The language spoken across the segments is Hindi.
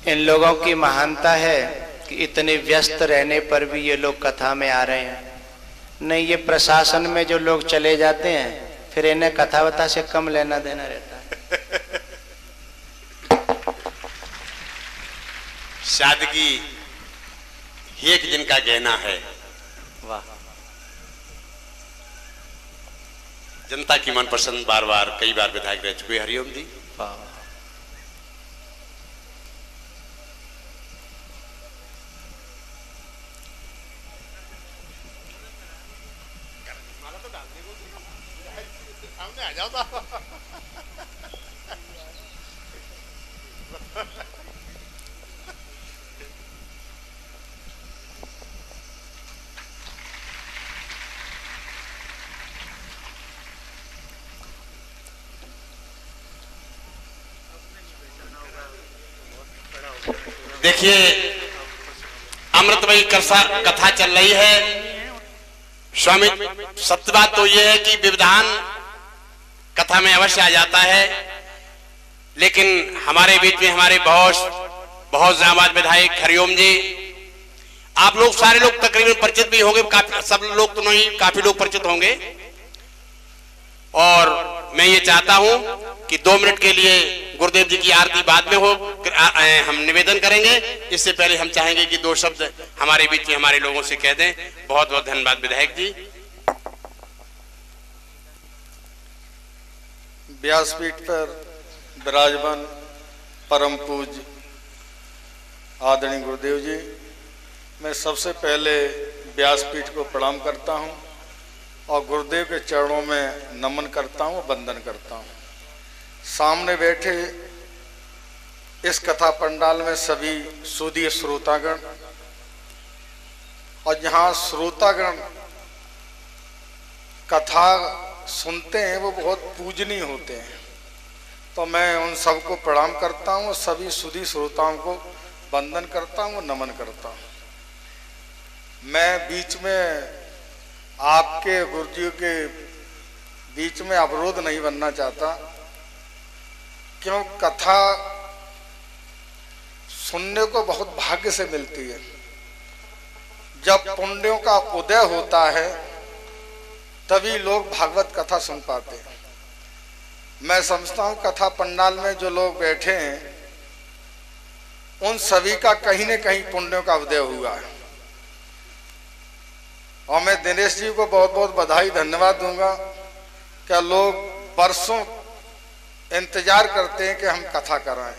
इन लोगों की महानता है कि इतने व्यस्त रहने पर भी ये लोग कथा में आ रहे हैं। नहीं, ये प्रशासन में जो लोग चले जाते हैं फिर इन्हें कथावता से कम लेना देना रहता है। सादगी एक दिन का गहना है। वाह। जनता की मनपसंद बार बार कई बार विधायक रह चुके हरिओम जी। वाह। देखिए, अमृतमयी कथा चल रही है। स्वामी, सत्य बात तो यह है कि विविधान कथा में अवश्य आ जाता है, लेकिन हमारे बीच में हमारे बहुत जाबाज विधायक हरिओम जी, आप लोग सारे लोग तकरीबन परिचित भी होंगे, सब लोग तो नहीं, काफी लोग परिचित होंगे। और मैं ये चाहता हूं कि 2 मिनट के लिए गुरुदेव जी की आरती बाद में हो, हम निवेदन करेंगे। इससे पहले हम चाहेंगे कि 2 शब्द हमारे बीच में हमारे लोगों से कह दें। बहुत बहुत धन्यवाद विधायक जी। व्यासपीठ पर विराजमान परम पूज्य आदरणीय गुरुदेव जी, मैं सबसे पहले व्यासपीठ को प्रणाम करता हूं और गुरुदेव के चरणों में नमन करता हूं, वंदन करता हूं। सामने बैठे इस कथा पंडाल में सभी सुधीर श्रोतागण और जहाँ श्रोतागण कथा सुनते हैं वो बहुत पूजनीय होते हैं, तो मैं उन सबको प्रणाम करता हूँ, सभी सुधी श्रोताओं को वंदन करता हूँ, नमन करता हूँ। मैं बीच में आपके गुरुजी के बीच में अवरोध नहीं बनना चाहता, क्यों कथा सुनने को बहुत भाग्य से मिलती है। जब पुण्यों का उदय होता है तभी लोग भागवत कथा सुन पाते हैं। मैं समझता हूँ कथा पंडाल में जो लोग बैठे हैं उन सभी का कहीं न कहीं पुण्यों का उदय हुआ है, और मैं दिनेश जी को बहुत बहुत बधाई धन्यवाद दूंगा। क्या लोग बरसों इंतजार करते हैं कि हम कथा कराएं।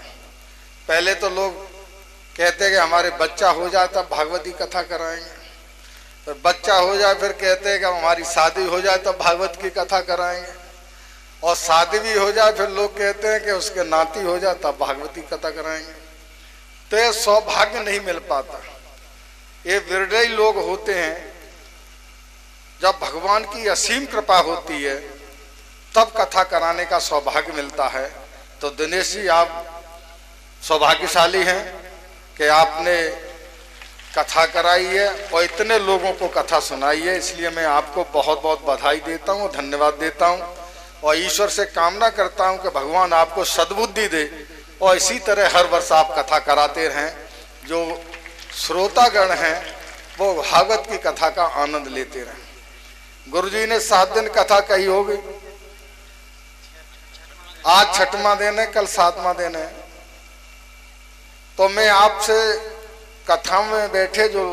पहले तो लोग कहते हैं कि हमारे बच्चा हो जाए तब भागवती कथा कराएंगे, फिर बच्चा हो जाए फिर कहते हैं कि हमारी शादी हो जाए तब भागवत की कथा कराएंगे, और शादी भी हो जाए फिर लोग कहते हैं कि उसके नाती हो जाए तब भागवती कथा कराएंगे। तो ये सौभाग्य नहीं मिल पाता। ये विरले लोग होते हैं, जब भगवान की असीम कृपा होती है तब कथा कराने का सौभाग्य मिलता है। तो दिनेश जी, आप सौभाग्यशाली हैं कि आपने कथा कराई है और इतने लोगों को कथा सुनाई है, इसलिए मैं आपको बहुत बहुत बधाई देता हूँ, धन्यवाद देता हूँ, और ईश्वर से कामना करता हूँ कि भगवान आपको सद्बुद्धि दे और इसी तरह हर वर्ष आप कथा कराते रहें। जो श्रोतागण हैं वो भागवत की कथा का आनंद लेते रहें। गुरुजी ने 7 दिन कथा कही होगी, आज 6वां दिन है, कल 7वां दिन है। तो मैं आपसे कथा में बैठे जो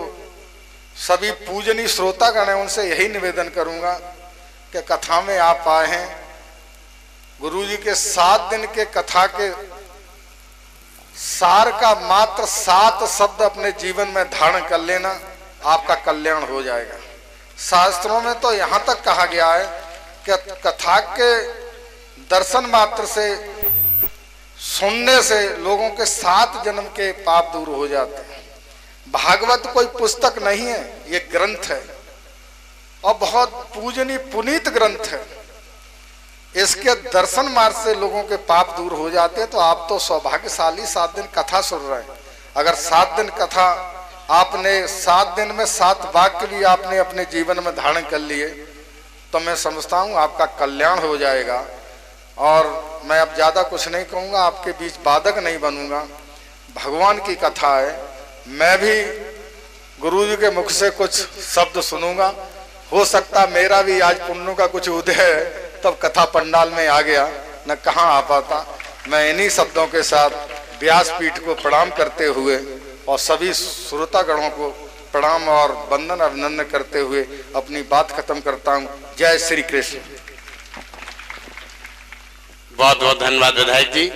सभी पूजनीय श्रोतागण हैं उनसे यही निवेदन करूंगा कि कथा में आप आए हैं, गुरुजी के 7 दिन के कथा के सार का मात्र 7 शब्द अपने जीवन में धारण कर लेना, आपका कल्याण हो जाएगा। शास्त्रों में तो यहाँ तक कहा गया है कि कथा के दर्शन मात्र से, सुनने से लोगों के 7 जन्म के पाप दूर हो जाते हैं। भागवत कोई पुस्तक नहीं है, ये ग्रंथ है और बहुत पूजनीय पुनीत ग्रंथ है। इसके दर्शन मार्ग से लोगों के पाप दूर हो जाते हैं। तो आप तो सौभाग्यशाली 7 दिन कथा सुन रहे हैं। अगर 7 दिन कथा आपने 7 दिन में 7 वाक्य भी आपने अपने जीवन में धारण कर लिए तो मैं समझता हूँ आपका कल्याण हो जाएगा। और मैं अब ज़्यादा कुछ नहीं कहूँगा, आपके बीच बाधक नहीं बनूंगा। भगवान की कथा है। मैं भी गुरु जी के मुख से कुछ शब्द सुनूंगा। हो सकता मेरा भी आज पुण्यों का कुछ उदय है, तब कथा पंडाल में आ गया, न कहाँ आ पाता। मैं इन्हीं शब्दों के साथ व्यासपीठ को प्रणाम करते हुए और सभी श्रोतागणों को प्रणाम और वंदन अभिनंदन करते हुए अपनी बात खत्म करता हूँ। जय श्री कृष्ण। बहुत बहुत धन्यवाद विधायक जी।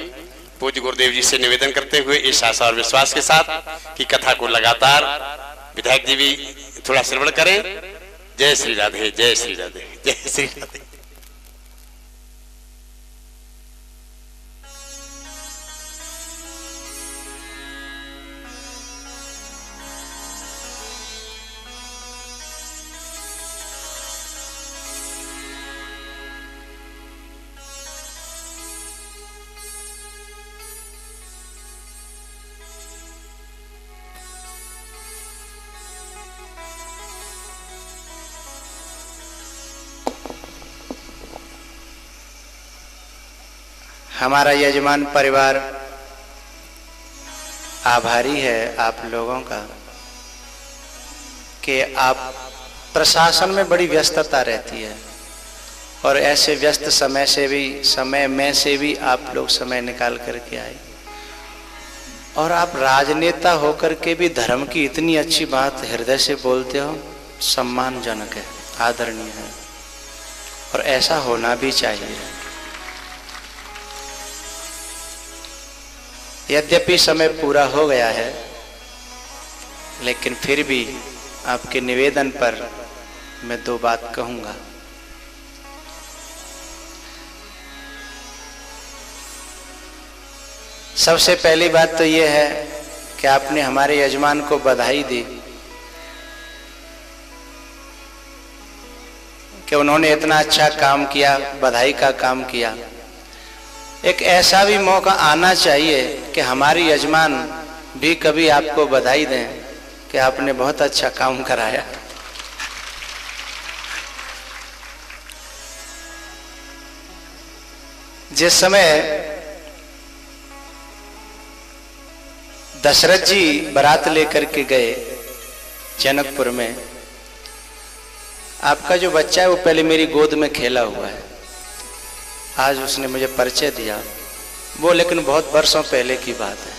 पूज्य गुरुदेव जी से निवेदन करते हुए इस आशा और विश्वास के साथ कि कथा को लगातार विधायक जी भी थोड़ा श्रवण करें। जय श्री राधे, जय श्री राधे, जय श्री राधे। हमारा यजमान परिवार आभारी है आप लोगों का कि आप प्रशासन में बड़ी व्यस्तता रहती है और ऐसे व्यस्त समय में से भी आप लोग समय निकाल करके आए और आप राजनेता होकर के भी धर्म की इतनी अच्छी बात हृदय से बोलते हो। सम्मानजनक है, आदरणीय है और ऐसा होना भी चाहिए। यद्यपि समय पूरा हो गया है, लेकिन फिर भी आपके निवेदन पर मैं दो बात कहूंगा। सबसे पहली बात तो यह है कि आपने हमारे यजमान को बधाई दी कि उन्होंने इतना अच्छा काम किया, बधाई का काम किया। एक ऐसा भी मौका आना चाहिए कि हमारे यजमान भी कभी आपको बधाई दें कि आपने बहुत अच्छा काम कराया। जिस समय दशरथ जी बारात लेकर के गए जनकपुर में, आपका जो बच्चा है वो पहले मेरी गोद में खेला हुआ है। आज उसने मुझे परिचय दिया, वो लेकिन बहुत वर्षों पहले की बात है,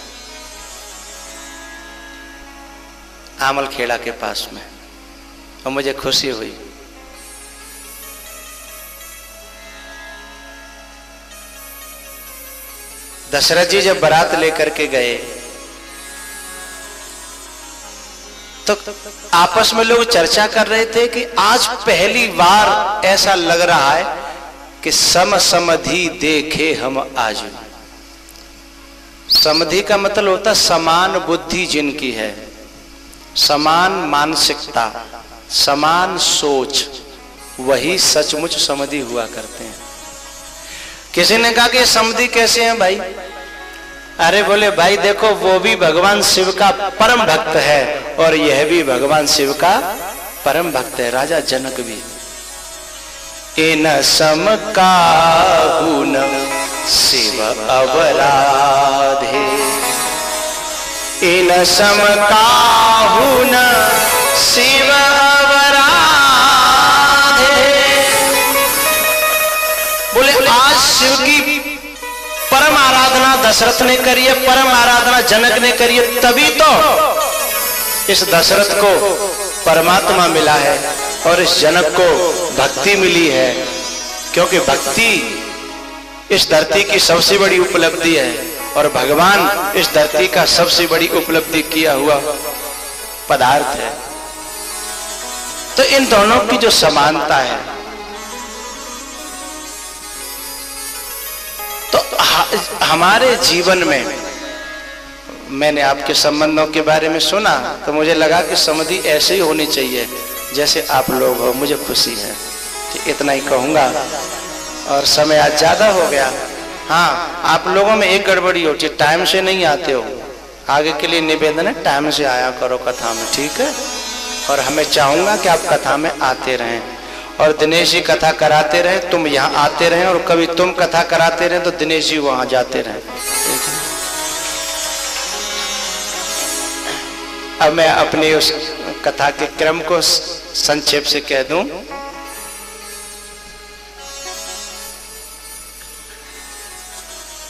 आमल खेड़ा के पास में, और मुझे खुशी हुई। दशरथ जी जब बारात लेकर के गए तो आपस में लोग चर्चा कर रहे थे कि आज पहली बार ऐसा लग रहा है कि समधि देखे हम आज। समधि का मतलब होता समान बुद्धि जिनकी है, समान मानसिकता, समान सोच, वही सचमुच समधि हुआ करते हैं। किसी ने कहा कि समधि कैसे हैं भाई? अरे बोले भाई देखो, वो भी भगवान शिव का परम भक्त है और यह भी भगवान शिव का परम भक्त है, राजा जनक भी। इन सम काहू न शिव अवराधे, इन सम काहू न शिव अवराधे। बोले आज शिव की परम आराधना दशरथ ने करी है, परम आराधना जनक ने करी है, तभी तो इस दशरथ को परमात्मा मिला है और इस जनक को भक्ति मिली है। क्योंकि भक्ति इस धरती की सबसे बड़ी उपलब्धि है और भगवान इस धरती का सबसे बड़ी उपलब्धि किया हुआ पदार्थ है। तो इन दोनों की जो समानता है, तो हमारे जीवन में, मैंने आपके संबंधों के बारे में सुना तो मुझे लगा कि समधि ऐसे ही होनी चाहिए जैसे आप लोग हो। मुझे खुशी है, तो इतना ही कहूंगा और समय आज ज्यादा हो गया। हाँ, आप लोगों में एक गड़बड़ी होती है, टाइम से नहीं आते हो। आगे के लिए निवेदन है, टाइम से आया करो कथा में, ठीक है? और हमें चाहूंगा कि आप कथा में आते रहें और दिनेश जी कथा कराते रहें, तुम यहाँ आते रहें, और कभी तुम कथा कराते रहें तो दिनेश जी वहां जाते रहें, ठीक है? अब मैं अपनी उस कथा के क्रम को संक्षेप से कह दूं।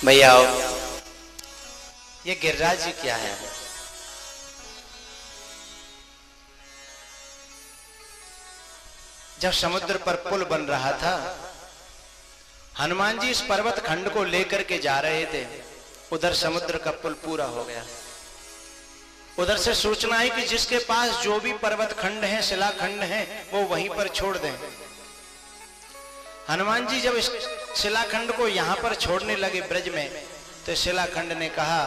भैया ये गिरिराज जी क्या है? जब समुद्र पर पुल बन रहा था, हनुमान जी इस पर्वत खंड को लेकर के जा रहे थे। उधर समुद्र का पुल पूरा हो गया। उधर से सूचना है कि जिसके पास जो भी पर्वत खंड है, शिलाखंड है, वो वहीं पर छोड़ दें। हनुमान जी जब इस शिलाखंड को यहां पर छोड़ने लगे ब्रज में, तो शिलाखंड ने कहा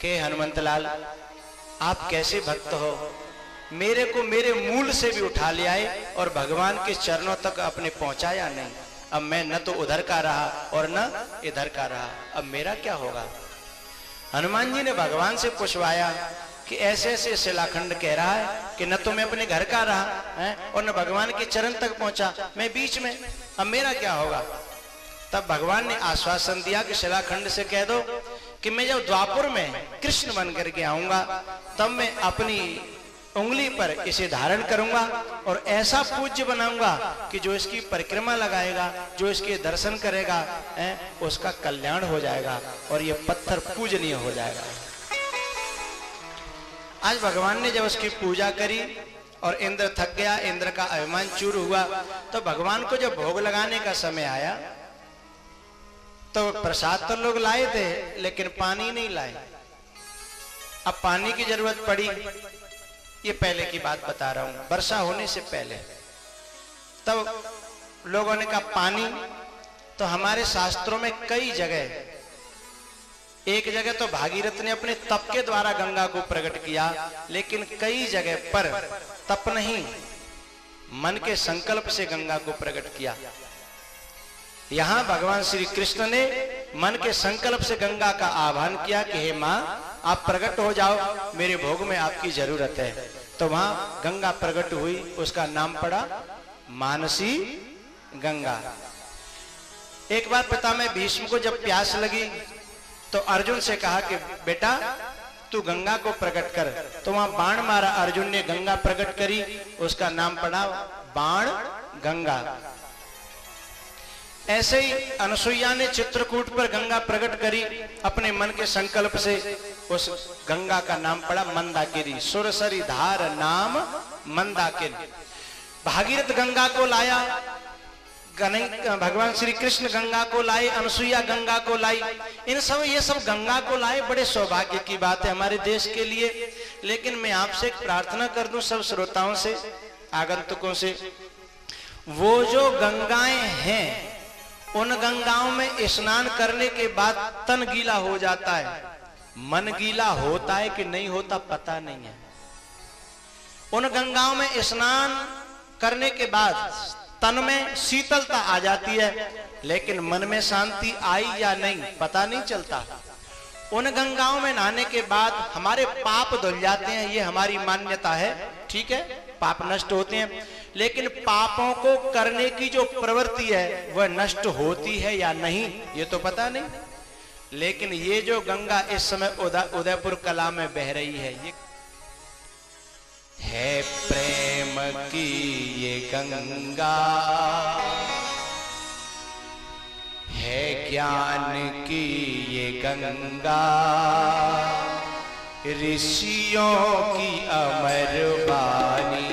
कि हनुमंतलाल, आप कैसे भक्त हो, मेरे को मेरे मूल से भी उठा ले आए और भगवान के चरणों तक अपने पहुंचाया नहीं। अब मैं न तो उधर का रहा और न इधर का रहा, अब मेरा क्या होगा? हनुमान जी ने भगवान से पूछवाया कि ऐसे ऐसे शिलाखंड कह रहा है कि न तो मैं अपने घर का रहा है और न भगवान के चरण तक पहुंचा, मैं बीच में, अब मेरा क्या होगा? तब भगवान ने आश्वासन दिया कि शिलाखंड से कह दो कि मैं जब द्वापुर में कृष्ण बन करके आऊंगा, तब मैं अपनी उंगली पर इसे धारण करूंगा और ऐसा पूज्य बनाऊंगा कि जो इसकी परिक्रमा लगाएगा, जो इसके दर्शन करेगा, उसका कल्याण हो जाएगा और ये पत्थर पूजनीय हो जाएगा। आज भगवान ने जब उसकी पूजा करी और इंद्र थक गया, इंद्र का अभिमान चूर हुआ, तो भगवान को जब भोग लगाने का समय आया तो प्रसाद तो लोग लाए थे, लेकिन पानी नहीं लाए। अब पानी की जरूरत पड़ी, ये पहले की बात बता रहा हूं, वर्षा होने से पहले। तब लोगों ने कहा पानी, तो हमारे शास्त्रों में कई जगह, एक जगह तो भागीरथ ने अपने तप के द्वारा गंगा को प्रकट किया, लेकिन कई जगह पर तप नहीं, मन के संकल्प से गंगा को प्रकट किया। यहां भगवान श्री कृष्ण ने मन के संकल्प से गंगा का आह्वान किया कि हे मां, आप प्रकट हो जाओ, मेरे भोग में आपकी जरूरत है। तो वहां गंगा प्रकट हुई, उसका नाम पड़ा मानसी गंगा। एक बार पितामह भीष्म को जब प्यास लगी तो अर्जुन से कहा कि बेटा तू गंगा को प्रकट कर, तो वहां बाण मारा अर्जुन ने, गंगा प्रकट करी, उसका नाम पड़ा बाण गंगा। ऐसे ही अनसुईया ने चित्रकूट पर गंगा प्रकट करी अपने मन के संकल्प से, उस गंगा का नाम पड़ा मंदाकिनी, सुरसरी धार नाम मंदाकिनी। भागीरथ गंगा को लाया, भगवान श्री कृष्ण गंगा को लाए, अनसुईया गंगा को लाई, ये सब गंगा को लाए, बड़े सौभाग्य की बात है हमारे देश के लिए। लेकिन मैं आपसे एक प्रार्थना कर दूं, सब श्रोताओं से, आगंतुकों से, वो जो गंगाएं हैं, उन गंगाओं में स्नान करने के बाद तन गीला हो जाता है, मन गीला होता है कि नहीं होता पता नहीं है। उन गंगाओं में स्नान करने के बाद तन में शीतलता आ जाती है, लेकिन मन में शांति आई या नहीं पता नहीं चलता। उन गंगाओं में नहाने के बाद हमारे पाप धुल जाते हैं, ये हमारी मान्यता है, ठीक है, पाप नष्ट होते हैं। लेकिन पापों को करने की जो प्रवृत्ति है वह नष्ट होती है या नहीं ये तो पता नहीं। लेकिन ये जो गंगा इस समय उदयपुर कला में बह रही है, ये है प्रेम की ये गंगा, है ज्ञान की ये गंगा, ऋषियों की अमर वाणी,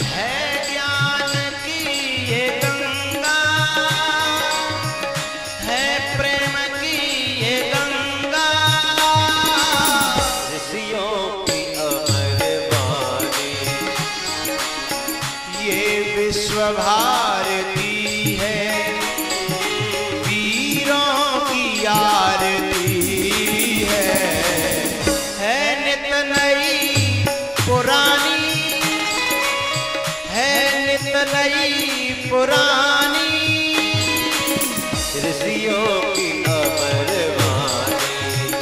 है ज्ञान की ये गंगा, है प्रेम की ये गंगा, ऋषियों की अमर वाणी, ये विश्व भारती है, वीरों की आरती है नित नई पुरानी, है नित नई पुरानी, ऋषियों की अमर वाणी,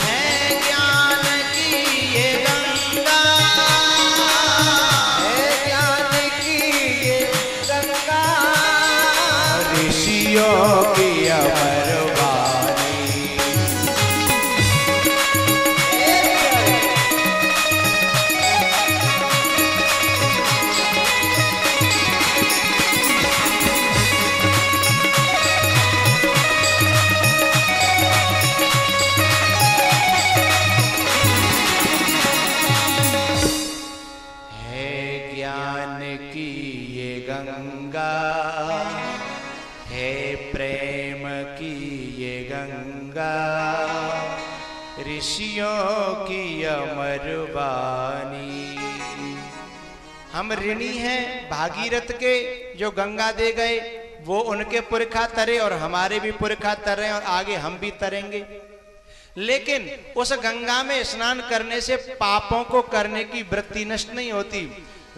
है ज्ञान की ये गंगा, है ज्ञान की ये गंगा, ऋषियों की अमर वाणी। हम ऋणी हैं भागीरथ के, जो गंगा दे गए, वो उनके पुरखा तरे और हमारे भी पुरखा तरे और आगे हम भी तरेंगे। लेकिन उस गंगा में स्नान करने से पापों को करने की वृत्ति नष्ट नहीं होती।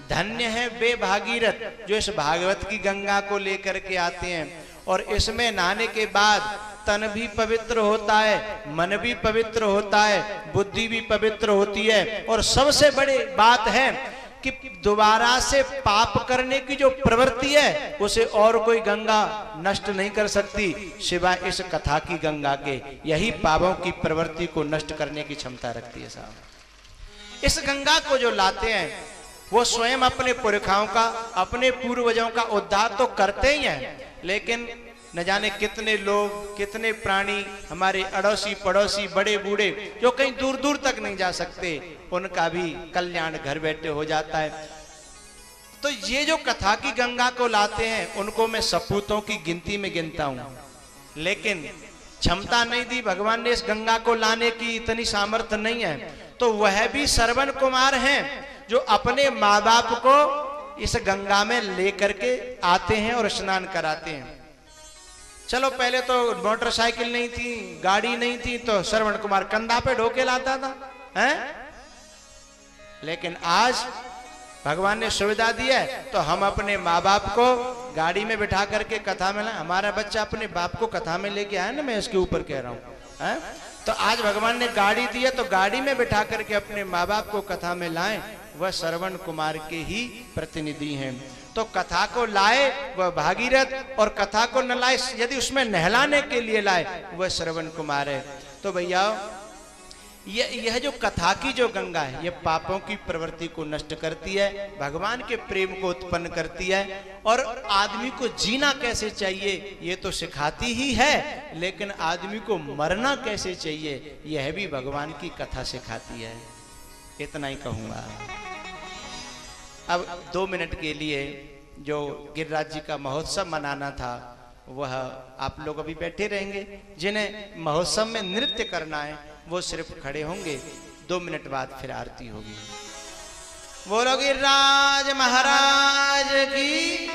धन्य है वे भागीरथ जो इस भागवत की गंगा को लेकर के आते हैं, और इसमें नहाने के बाद तन भी पवित्र होता है, मन भी पवित्र होता है, बुद्धि भी पवित्र होती है, और सबसे बड़ी बात है कि दोबारा से पाप करने की जो प्रवृत्ति है उसे और कोई गंगा नष्ट नहीं कर सकती सिवाय इस कथा की गंगा के। यही पापों की प्रवृत्ति को नष्ट करने की क्षमता रखती है साहब। इस गंगा को जो लाते हैं वो स्वयं अपने पुरखाओं का, अपने पूर्वजों का उद्धार तो करते ही हैं, लेकिन न जाने कितने लोग, कितने प्राणी, हमारे अड़ोसी पड़ोसी, बड़े बूढ़े जो कहीं दूर दूर तक नहीं जा सकते, उनका भी कल्याण घर बैठे हो जाता है। तो ये जो कथा की गंगा को लाते हैं उनको मैं सपूतों की गिनती में गिनता हूं, लेकिन क्षमता नहीं दी भगवान ने इस गंगा को लाने की, इतनी सामर्थ्य नहीं है। तो वह भी श्रवण कुमार हैं जो अपने माँ बाप को इस गंगा में लेकर के आते हैं और स्नान कराते हैं। चलो पहले तो मोटरसाइकिल नहीं थी, गाड़ी नहीं थी, तो श्रवण कुमार कंधा पे ढोके लाता था, हैं? लेकिन आज भगवान ने सुविधा दी है, तो हम अपने माँ बाप को गाड़ी में बिठा करके कथा में लाए। हमारा बच्चा अपने बाप को कथा में लेके आया ना, मैं इसके ऊपर कह रहा हूँ, हैं? तो आज भगवान ने गाड़ी दी है, तो गाड़ी में बिठा करके अपने माँ बाप को कथा में लाएं, वह श्रवण कुमार के ही प्रतिनिधि हैं। तो कथा को लाए वह भागीरथ, और कथा को न लाए, यदि उसमें नहलाने के लिए लाए, वह श्रवण कुमार है। तो भैया यह जो कथा की जो गंगा है, यह पापों की प्रवृत्ति को नष्ट करती है, भगवान के प्रेम को उत्पन्न करती है, और आदमी को जीना कैसे चाहिए ये तो सिखाती ही है, लेकिन आदमी को मरना कैसे चाहिए यह भी भगवान की कथा सिखाती है। इतना ही कहूंगा। अब 2 मिनट के लिए जो गिरिराज जी का महोत्सव मनाना था वह आप लोग अभी बैठे रहेंगे। जिन्हें महोत्सव में नृत्य करना है वो सिर्फ खड़े होंगे। 2 मिनट बाद फिर आरती होगी। बोलो गिरिराज महाराज की।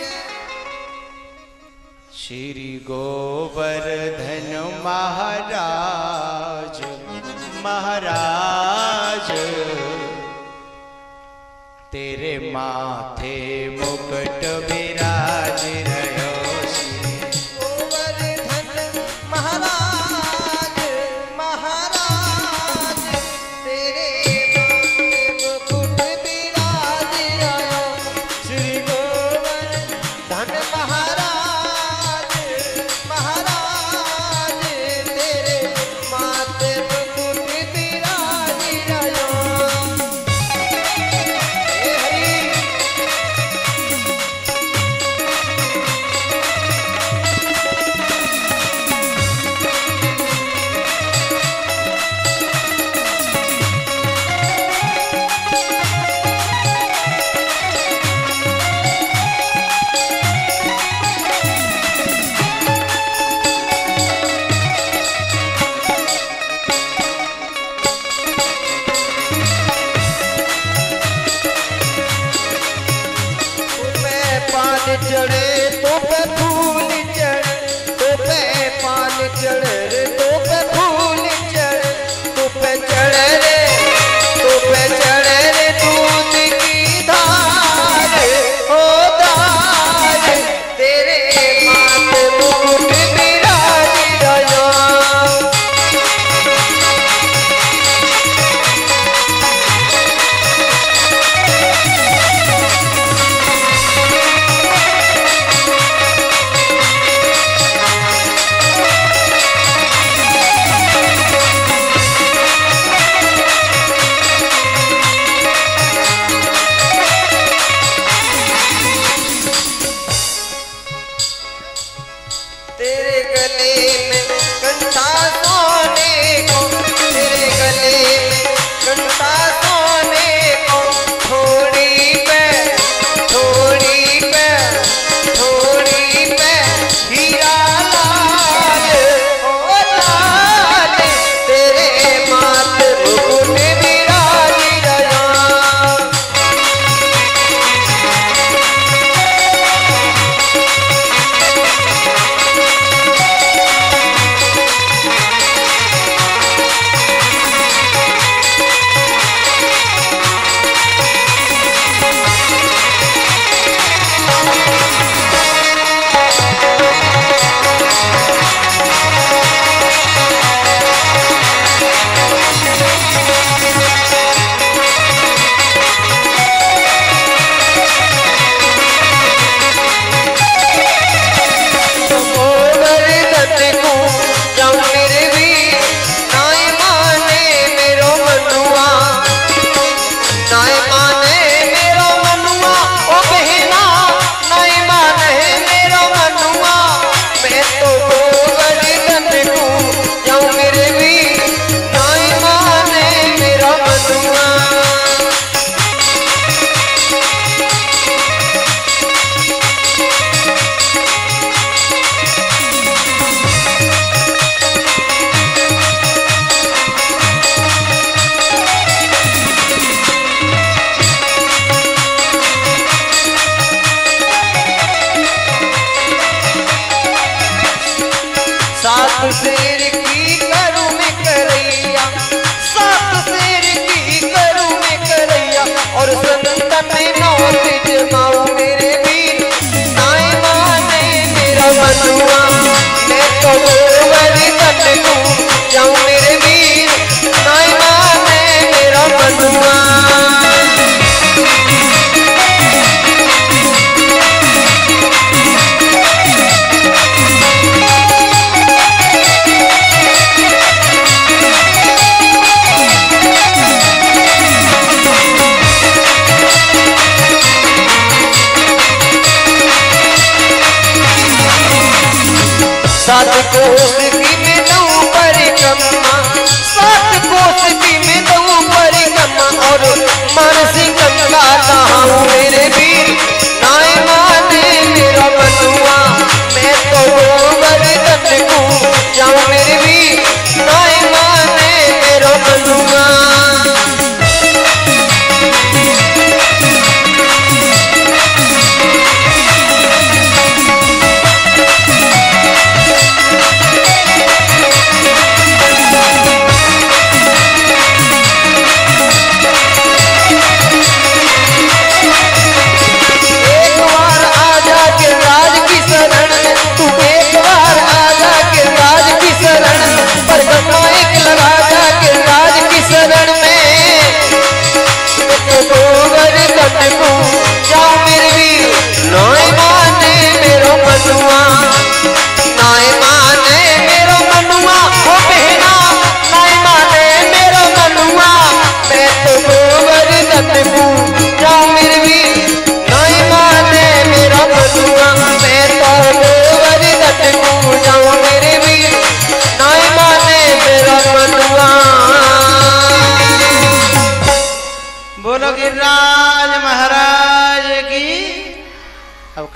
श्री गोवर्धन महाराज महाराज, तेरे माथे मुकुट विराज रहो। गोवर्धन महाराज महाराज, तेरे माथे मुकुट विराज रहो। श्री गोवर्धन महाराज महाराज, तेरे माथे मुकुट विराज रहो। चढ़े तो पे फूल चढ़े, तो पे पान चढ़े, तो पे फूल चढ़े, तो पे चढ़े रे, तो पे चढ़े रे दूध की धार, ओ धार, तेरे माथे मुकुट विराज रहो।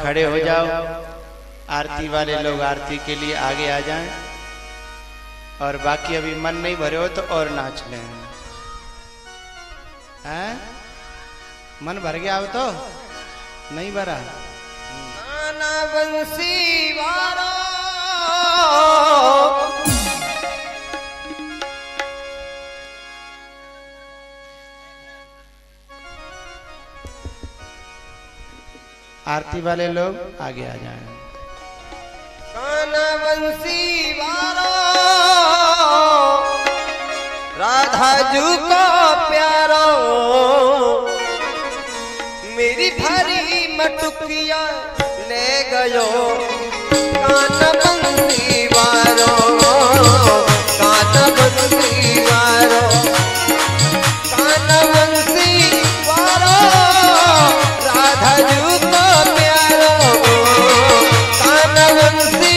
खड़े हो जाओ, आरती वाले लोग आरती के लिए आगे आ जाएं, और बाकी अभी मन नहीं भरे हो तो और नाच लें। हैं? मन भर गया अब तो नहीं भरा? गाना बंसी वारो आरती वाले लोग आगे आ जाएं। गाना बंसी वारो राधा जू को प्यारो, मेरी भरी मटुकिया ले गयो गाना बंसी वारो, गाना बंसी वारो, गाना बंसी वारो राधा जू को प्यारो, गाना बंसी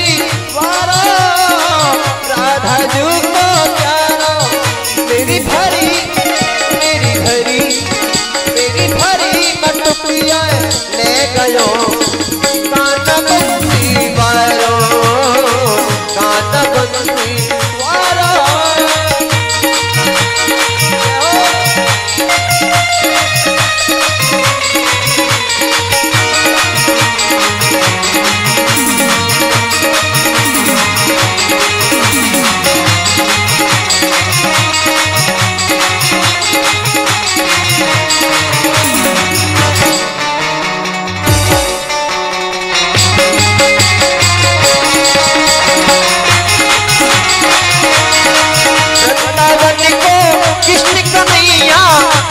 वारो राधा जू को प्यारो, मेरी भरी मटुकिया ले गयो गाना बंसी वारो, गाना बंसी वारो।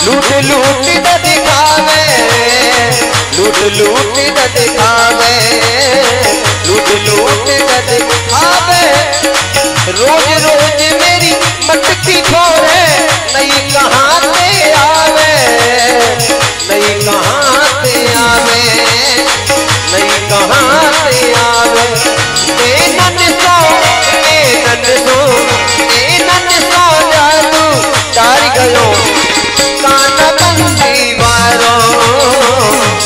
लूट लूट द दिखावे, लूट लूट द दिखावे, लूट लूट द दिखावे, रोज रोज मेरी मटकी छोड़े नहीं कहाँ से आवे, नहीं कहाँ से आवे, नहीं कहाँ से आवे। ए नन सो जादू डार गयो गाना बंसी वारो,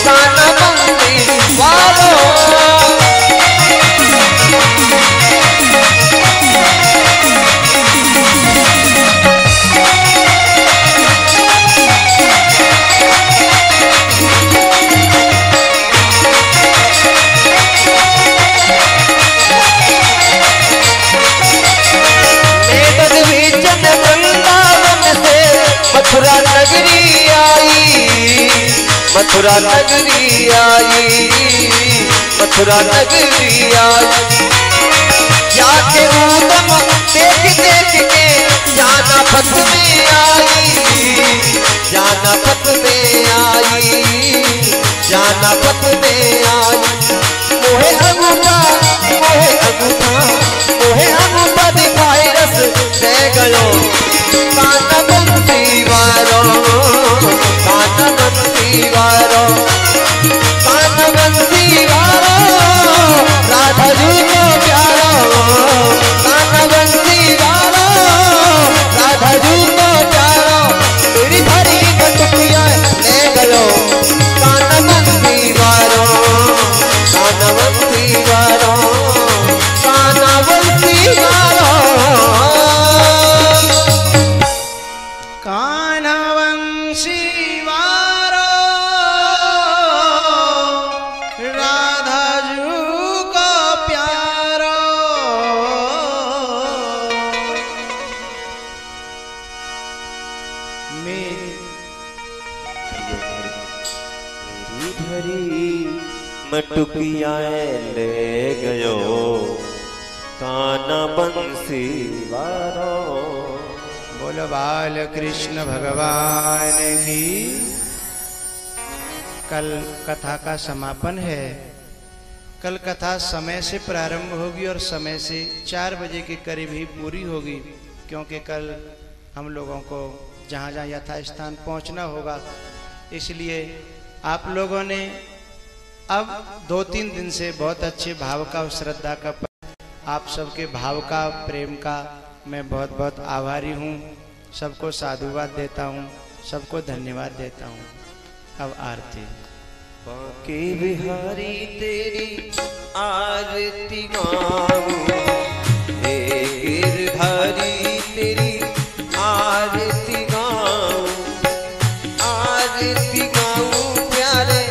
गाना बंसी वारो। मथुरा नगरी आई, मथुरा नगरी आई, मथुरा नगरी आई, जाके ऊदम देख देख के जाना पथ में आई, जाना पथ में आई, जाना पथ में आई। मोहे अंगूठा, मोहे अंगूठा, मोहे अंगूठा दिखाई रस दे गयो गाना बंसी वारो, गाना बंसी वारो, गाना बंसी वारो राधा जू को प्यारो, गाना बंसी वारो राधा जू को प्यारो, तेरी भरी मटुकिया ले गयो गाना बंसी वारो, गाना बंसी वारो, गाना बंसी वारो। कान्हा वंशी वारो राधा जू को प्यारो, मेरी भरी मटुकिया ले गयो कान्हा बंसी वारो। बोलो बाल कृष्ण भगवान की। कल कथा का समापन है। कल कथा समय से प्रारंभ होगी और समय से 4 बजे के करीब ही पूरी होगी, क्योंकि कल हम लोगों को जहाँ जहाँ यथास्थान पहुँचना होगा। इसलिए आप लोगों ने अब 2-3 दिन से बहुत अच्छे भाव का और श्रद्धा का, आप सबके भाव का, प्रेम का मैं बहुत बहुत आभारी हूँ। सबको साधुवाद देता हूँ, सबको धन्यवाद देता हूँ। अब आरती। बांके बिहारी तेरी आरती गाऊं, हे गिरधारी तेरी आरती गाऊं, आरती गाऊं प्यारे,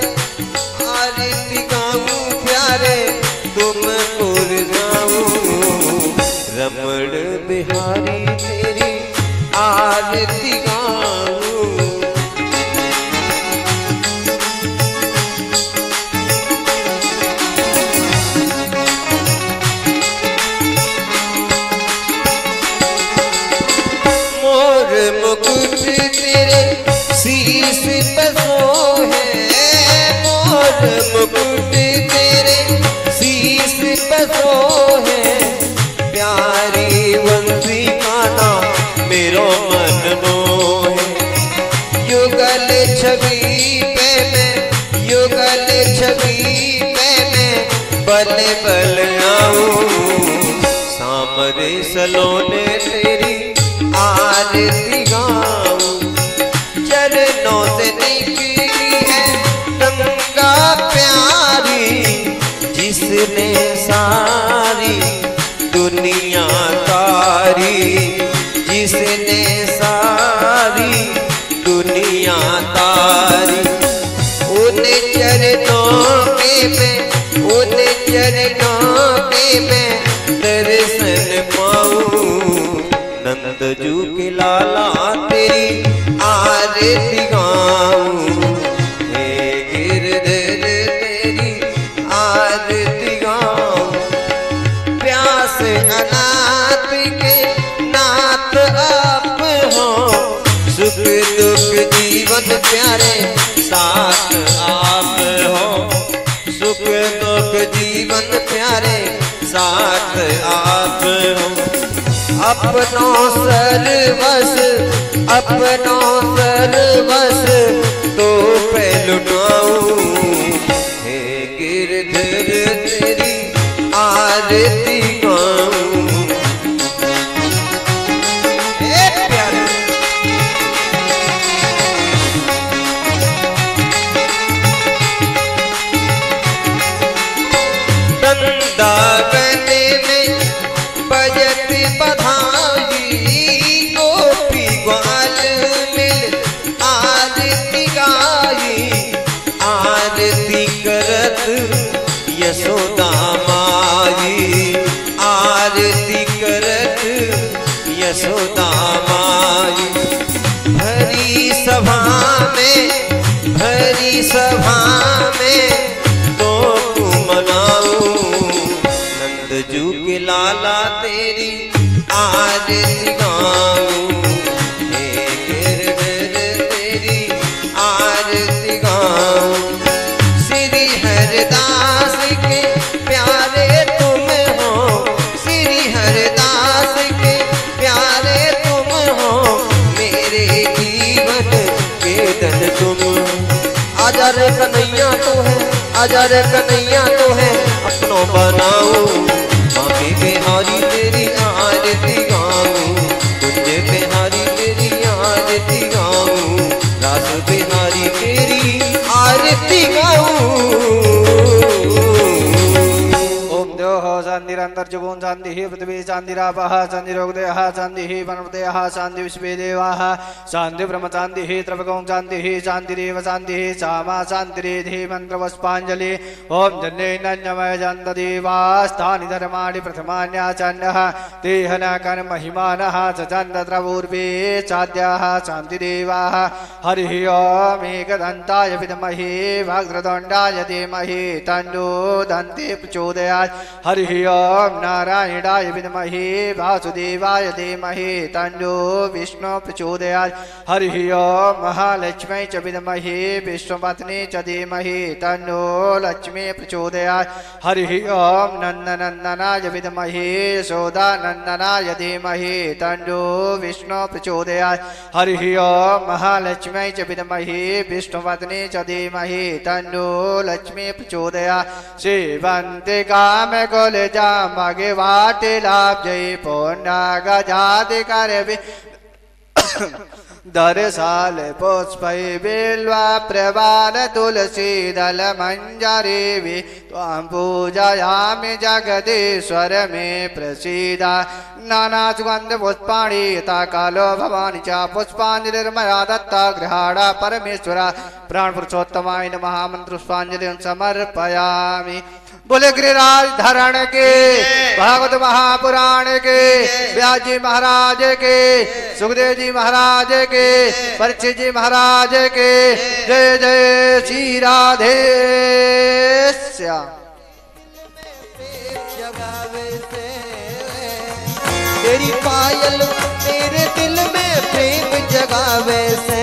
आरती गाऊं प्यारे, तुमको गाऊं, रमण बिहारी तेरी आरती गाऊं। मुकुट तेरे शीश पे सोहे, मोर मुकुट तेरे शीश पे सोहे, प्यारी वंशी काना मेरो मन मोहे, युगल छवि पे मैं, युगल छवि पे मैं बल बल आऊं, सामरे सलोने तेरी आरती गाऊं, चरणों से निकली है गंगा प्यारी, जिसने सारी दुनिया तारी, जिसने सारी दुनिया तारी, उन चरणों के मैं, उन चरणों के मैं दर्शन पाऊं, नंदजू के लाला तेरी आरती गाऊं, हे गिरधर तेरी आरती गाऊं, प्यास अनाथ के नाथ आप हो, सुख दुख जीवन प्यारे साथ आप हो, सुख दुख जीवन प्यारे साथ आप हो, अपनों सर्वस, अपनों सर्वस तो पे लुटाऊं, हे गिरधर तेरी आरती गाऊं, हे प्यारे वृंदावन में बजत बधाई, गोपी ग्वाल मिल आरती गाई, आरती करत यशोदा माई, आरती करत यशोदा माई, भरी सभा में, भरी सभा में तो मनाऊं, नंदजू के लाला तेरी आरती गाऊं, हे गिरधर तेरी आरती गाऊं, श्री हरदास के प्यारे तुम हो, श्री हरदास के प्यारे तुम हो, मेरे जीवन के धन तुम, आजा रे कन्हैया तो है, आजा रे कन्हैया तो है, अपनों बनाऊं, बांके बिहारी तेरी आरती गाऊं, कुंज बिहारी तेरी आरती गाऊं, रास बिहारी तेरी आरती गाऊं। ओम देव शांतिरंतर जुगुन शांति पृथ्वी शांतिरापः शांतिरोगदयः शांति वनपतयः शांति विश्वे देवाः शांति ब्रह्म शांति त्रिभुवं शांति शांतिरेव शांति सामा शांतिरेधि मंत्रपुष्पांजलि। ओम जन्नेनन्यमय जन्तदेवास्तानि धर्माणि प्रथमान्याचन्यः तेहन कर्म महिमानः सचन्द्रपूर्वे चाद्याः शान्तिदेवाः। हरिः ओम एकदन्ताय विद्महे वक्रतुण्डाय धीमहि तन्नो दन्ति प्रचोदयात्। हरिः ओम नारायणाय विद्महे वासुदेवाय धीमहि तन्नो विष्णु प्रचोदयात्। हरिः ओम महालक्ष्मी च विद्महे विष्णुपत्नी च धीमहि तन्नो लक्ष्मी प्रचोदयात्। हरिः ओम नन्दनन्दनाय विद्महे यशोदानन्दनाय धीमहि तन्नो विष्णु प्रचोदयात्। हरिः ओम महालक्ष्मी च विद्महे विष्णुपत्नी च धीमहि तन्नो लक्ष्मी प्रचोदयात्। सेवन्ति काम कुलजाम्बगे वाटिलाब्जै पुण्डागजादिकरवि दरसाल पुष्पै बिल्वा प्रवाल तुलसी दल मंजरी त्वां पूजयामि जगदीश्वर मे प्रसीदा नाना सुगंध पुष्पाणि यथा कालो भवानि च पुष्पांजलिर्मया दत्ता गृहाणा परमेश्वरा प्राण पुरुषोत्तमाय नमः मंत्र पुष्पांजलिं समर्पयामि। बोले गिरिराज धरण के भागवत महापुराण के व्यास जी महाराज के सुखदेव जी महाराज के परीक्षित जी महाराज के जय जय श्री राधे श्याम। तेरी पायल मेरे दिल में प्रेम जगावे से